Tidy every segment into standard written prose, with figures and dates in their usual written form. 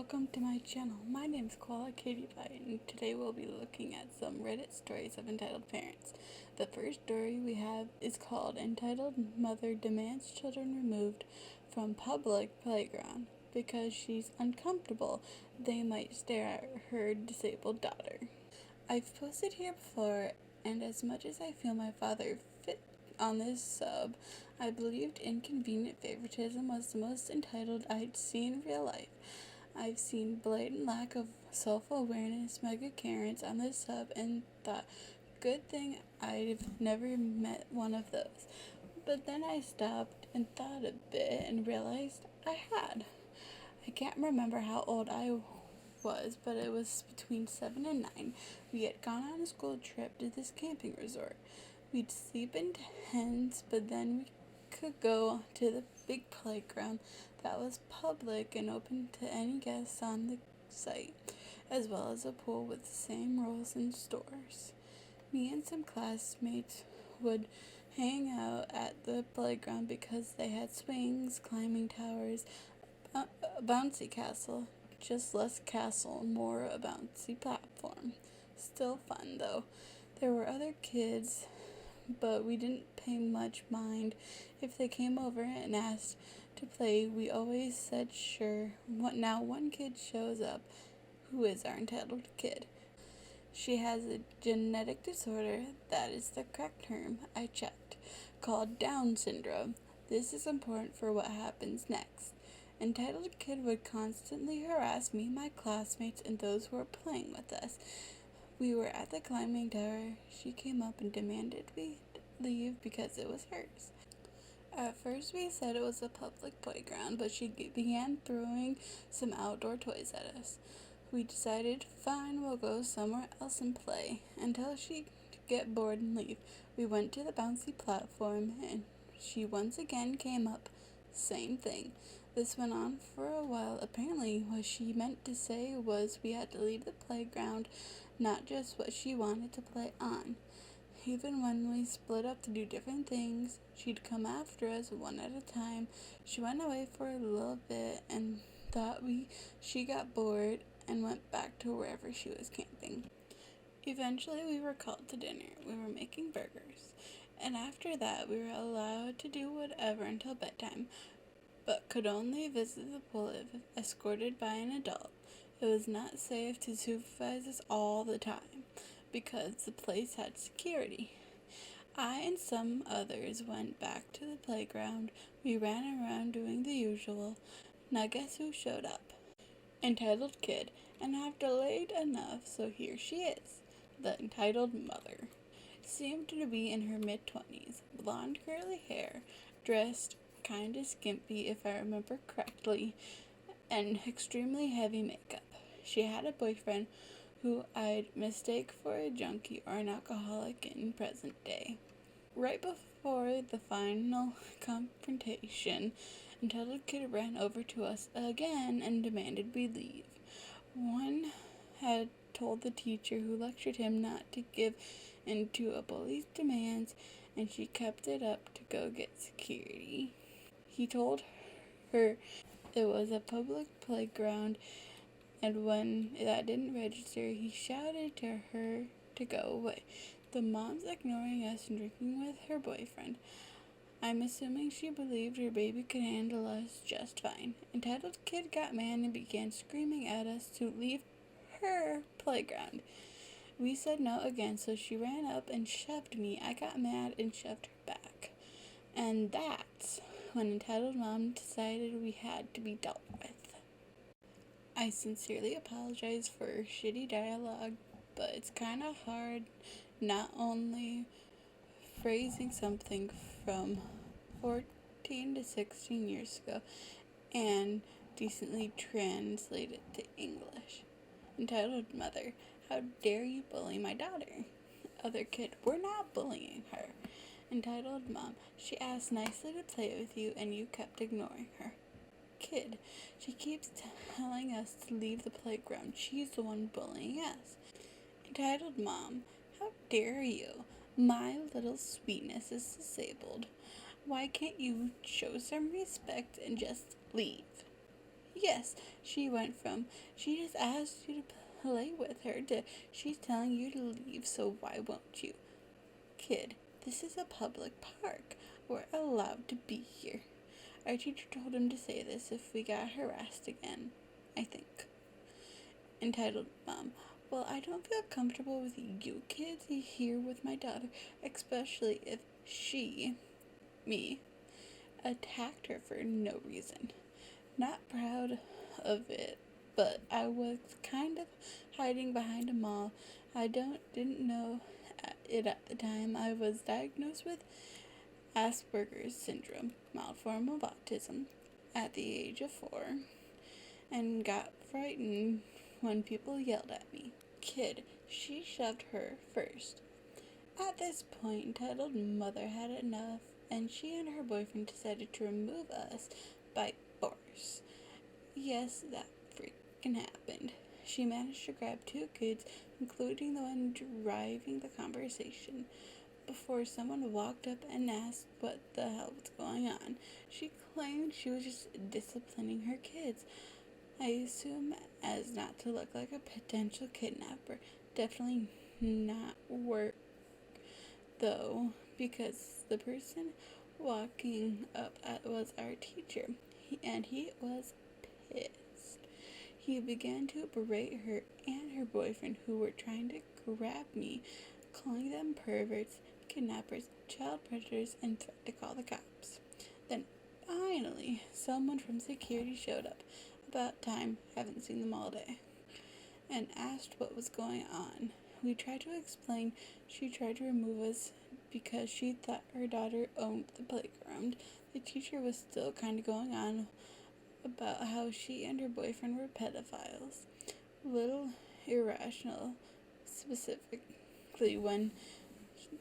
welcome to my channel. My name is KoalaKatiePie, and today we'll be looking at some Reddit stories of entitled parents. The first story we have is called Entitled Mother Demands Children Removed from Public Playground because she's uncomfortable they might stare at her disabled daughter. I've posted here before, and as much as I feel my father fit on this sub, I believed inconvenient favoritism was the most entitled I'd seen in real life. I've seen blatant lack of self-awareness mega Karens on this sub and thought, good thing I've never met one of those. But then I stopped and thought a bit and realized I had. I can't remember how old I was, but it was between 7 and 9. We had gone on a school trip to this camping resort. We'd sleep in tents, but then we could go to the big playground that was public and open to any guests on the site, as well as a pool with the same rules and stores. Me and some classmates would hang out at the playground because they had swings, climbing towers, a bouncy castle, just less castle, more a bouncy platform. Still fun though. There were other kids, but we didn't pay much mind. If they came over and asked to play, we always said sure. Now one kid shows up who is our entitled kid. She has a genetic disorder, that is the correct term, I checked, called Down syndrome. This is important for what happens next. Entitled kid would constantly harass me, my classmates, and those who were playing with us. We were at the climbing tower. She came up and demanded we leave because it was hers. At first we said it was a public playground, but she began throwing some outdoor toys at us. We decided, fine, we'll go somewhere else and play, until she'd get bored and leave. We went to the bouncy platform, and she once again came up. Same thing. This went on for a while. Apparently what she meant to say was we had to leave the playground, not just what she wanted to play on. Even when we split up to do different things, she'd come after us one at a time. She went away for a little bit and thought she got bored and went back to wherever she was camping. Eventually we were called to dinner. We were making burgers. And after that we were allowed to do whatever until bedtime, but could only visit the pool if escorted by an adult. It was not safe to supervise us all the time, because the place had security. I and some others went back to the playground. We ran around doing the usual. Now guess who showed up? Entitled kid, and I've delayed enough, so here she is, the entitled mother. Seemed to be in her mid-20s, blonde curly hair, dressed kinda skimpy if I remember correctly, and extremely heavy makeup. She had a boyfriend who I'd mistake for a junkie or an alcoholic in present day. Right before the final confrontation, entitled kid ran over to us again and demanded we leave. One had told the teacher who lectured him not to give in to a bully's demands, and she kept it up to go get security. He told her it was a public playground, and when that didn't register, he shouted to her to go away. The mom's ignoring us and drinking with her boyfriend. I'm assuming she believed her baby could handle us just fine. Entitled kid got mad and began screaming at us to leave her playground. We said no again, so she ran up and shoved me. I got mad and shoved her back. And that's when entitled mom decided we had to be dealt with. I sincerely apologize for shitty dialogue, but it's kind of hard not only phrasing something from 14 to 16 years ago and decently translate it to English. Entitled mother, how dare you bully my daughter? Other kid, we're not bullying her. Entitled mom, she asked nicely to play with you and you kept ignoring her. Kid, she keeps telling us to leave the playground. She's the one bullying us. Entitled mom, how dare you? My little sweetness is disabled. Why can't you show some respect and just leave? Yes, she went from, she just asked you to play with her to, she's telling you to leave, so why won't you? Kid, this is a public park. We're allowed to be here. Our teacher told him to say this if we got harassed again, I think. Entitled Mom. Well, I don't feel comfortable with you kids here with my daughter, especially if she, me, attacked her for no reason. Not proud of it, but I was kind of hiding behind a mall. I didn't know it at the time. I was diagnosed with Asperger's syndrome, mild form of autism, at the age of 4, and got frightened when people yelled at me. Kid, she shoved her first. At this point, entitled Mother had enough, and she and her boyfriend decided to remove us by force. Yes, that freaking happened. She managed to grab 2 kids, including the one driving the conversation, before someone walked up and asked what the hell was going on. She claimed she was just disciplining her kids. I assume as not to look like a potential kidnapper. Definitely not work, though, because the person walking up was our teacher, and he was pissed. He began to berate her and her boyfriend, who were trying to grab me, calling them perverts, kidnappers, child predators, and threatened to call the cops. Then, finally, someone from security showed up. About time, haven't seen them all day, and asked what was going on. We tried to explain. She tried to remove us because she thought her daughter owned the playground. The teacher was still kind of going on about how she and her boyfriend were pedophiles. Little irrational, specifically when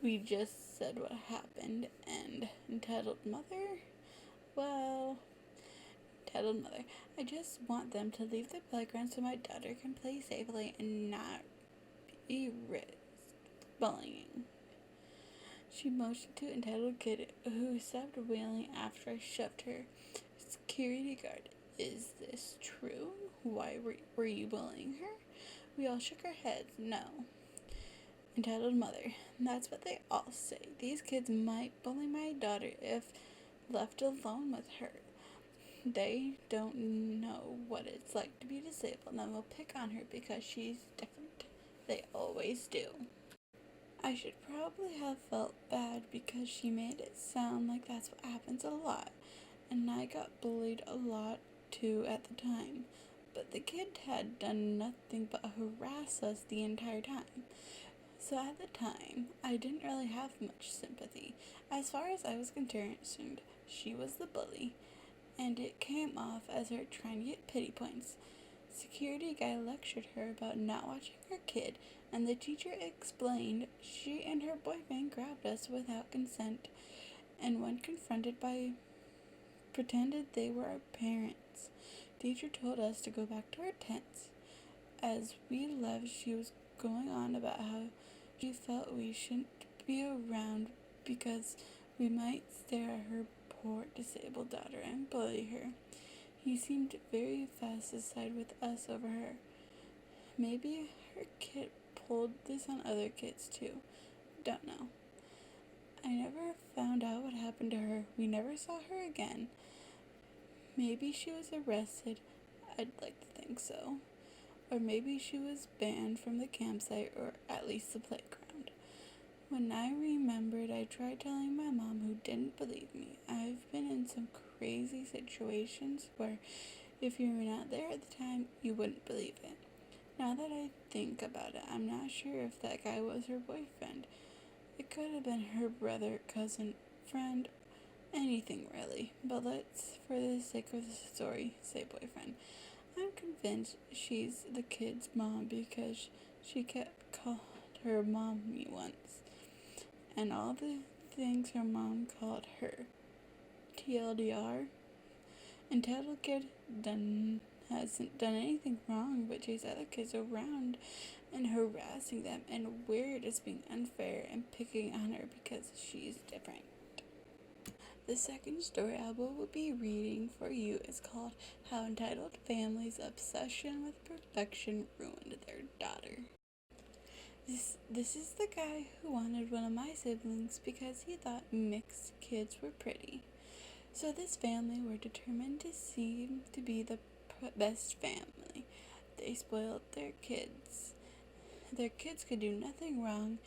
we just said what happened. And entitled Mother? Well, entitled Mother, I just want them to leave the playground so my daughter can play safely and not be risked bullying. She motioned to entitled kid, who stopped wailing after I shoved her. Security guard, is this true? Why were you bullying her? We all shook our heads. No. Entitled Mother, that's what they all say. These kids might bully my daughter if left alone with her. They don't know what it's like to be disabled, and will pick on her because she's different. They always do. I should probably have felt bad because she made it sound like that's what happens a lot, and I got bullied a lot too at the time. But the kid had done nothing but harass us the entire time. So at the time, I didn't really have much sympathy. As far as I was concerned, she was the bully, and it came off as her trying to get pity points. Security guy lectured her about not watching her kid, and the teacher explained she and her boyfriend grabbed us without consent, and when confronted by pretended they were our parents. Teacher told us to go back to our tents. As we left, she was going on about how she felt we shouldn't be around because we might stare at her poor disabled daughter and bully her. He seemed very fast to side with us over her. Maybe her kid pulled this on other kids too. Don't know. I never found out what happened to her. We never saw her again. Maybe she was arrested. I'd like to think so. Or maybe she was banned from the campsite, or at least the playground. When I remembered, I tried telling my mom, who didn't believe me. I've been in some crazy situations where if you were not there at the time, you wouldn't believe it. Now that I think about it, I'm not sure if that guy was her boyfriend. It could have been her brother, cousin, friend, anything really. But let's, for the sake of the story, say boyfriend. I'm convinced she's the kid's mom because she kept calling her mom me once. And all the things her mom called her. TLDR. Entitled kid hasn't done anything wrong but chase other kids around and harassing them, and weird is being unfair and picking on her because she's different. The second story I will be reading for you is called How Entitled Families' Obsession with Perfection Ruined Their Daughter. This is the guy who wanted one of my siblings because he thought mixed kids were pretty. So this family were determined to seem to be the best family. They spoiled their kids. Their kids could do nothing wrong,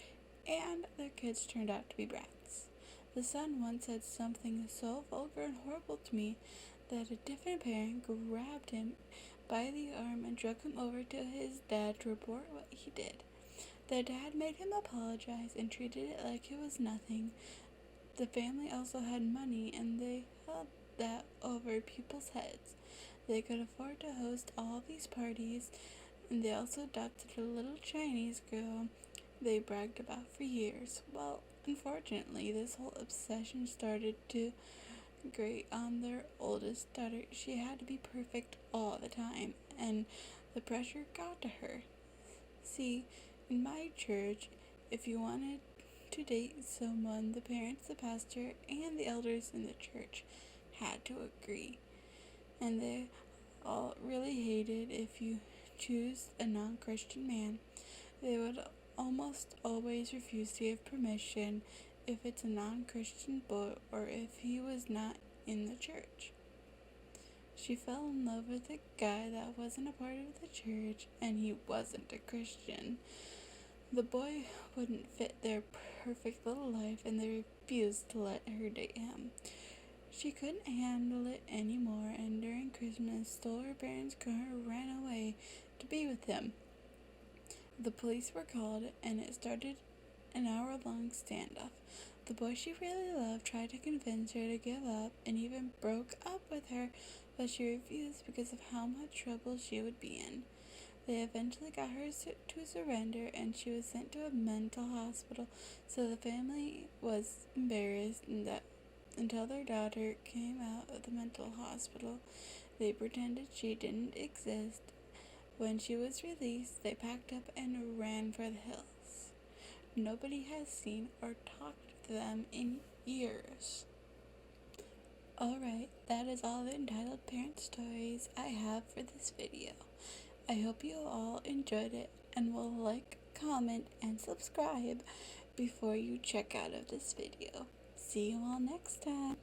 and their kids turned out to be brats. The son once said something so vulgar and horrible to me that a different parent grabbed him by the arm and drug him over to his dad to report what he did. The dad made him apologize and treated it like it was nothing. The family also had money, and they held that over people's heads. They could afford to host all these parties, and they also adopted a little Chinese girl they bragged about for years. Well, unfortunately, this whole obsession started to grate on their oldest daughter. She had to be perfect all the time, and the pressure got to her. See, in my church, if you wanted to date someone, the parents, the pastor, and the elders in the church had to agree. And they all really hated if you choose a non-Christian man. They would almost always refuse to give permission if it's a non-Christian boy or if he was not in the church. She fell in love with a guy that wasn't a part of the church, and he wasn't a Christian. The boy wouldn't fit their perfect little life, and they refused to let her date him. She couldn't handle it anymore, and during Christmas stole her parents' car and ran away to be with him. The police were called, and it started an hour-long standoff. The boy she really loved tried to convince her to give up and even broke up with her, but she refused because of how much trouble she would be in. They eventually got her to surrender, and she was sent to a mental hospital, so the family was embarrassed that until their daughter came out of the mental hospital, they pretended she didn't exist. When she was released, they packed up and ran for the hills. Nobody has seen or talked to them in years. Alright, that is all the entitled parent stories I have for this video. I hope you all enjoyed it and will like, comment, and subscribe before you check out of this video. See you all next time.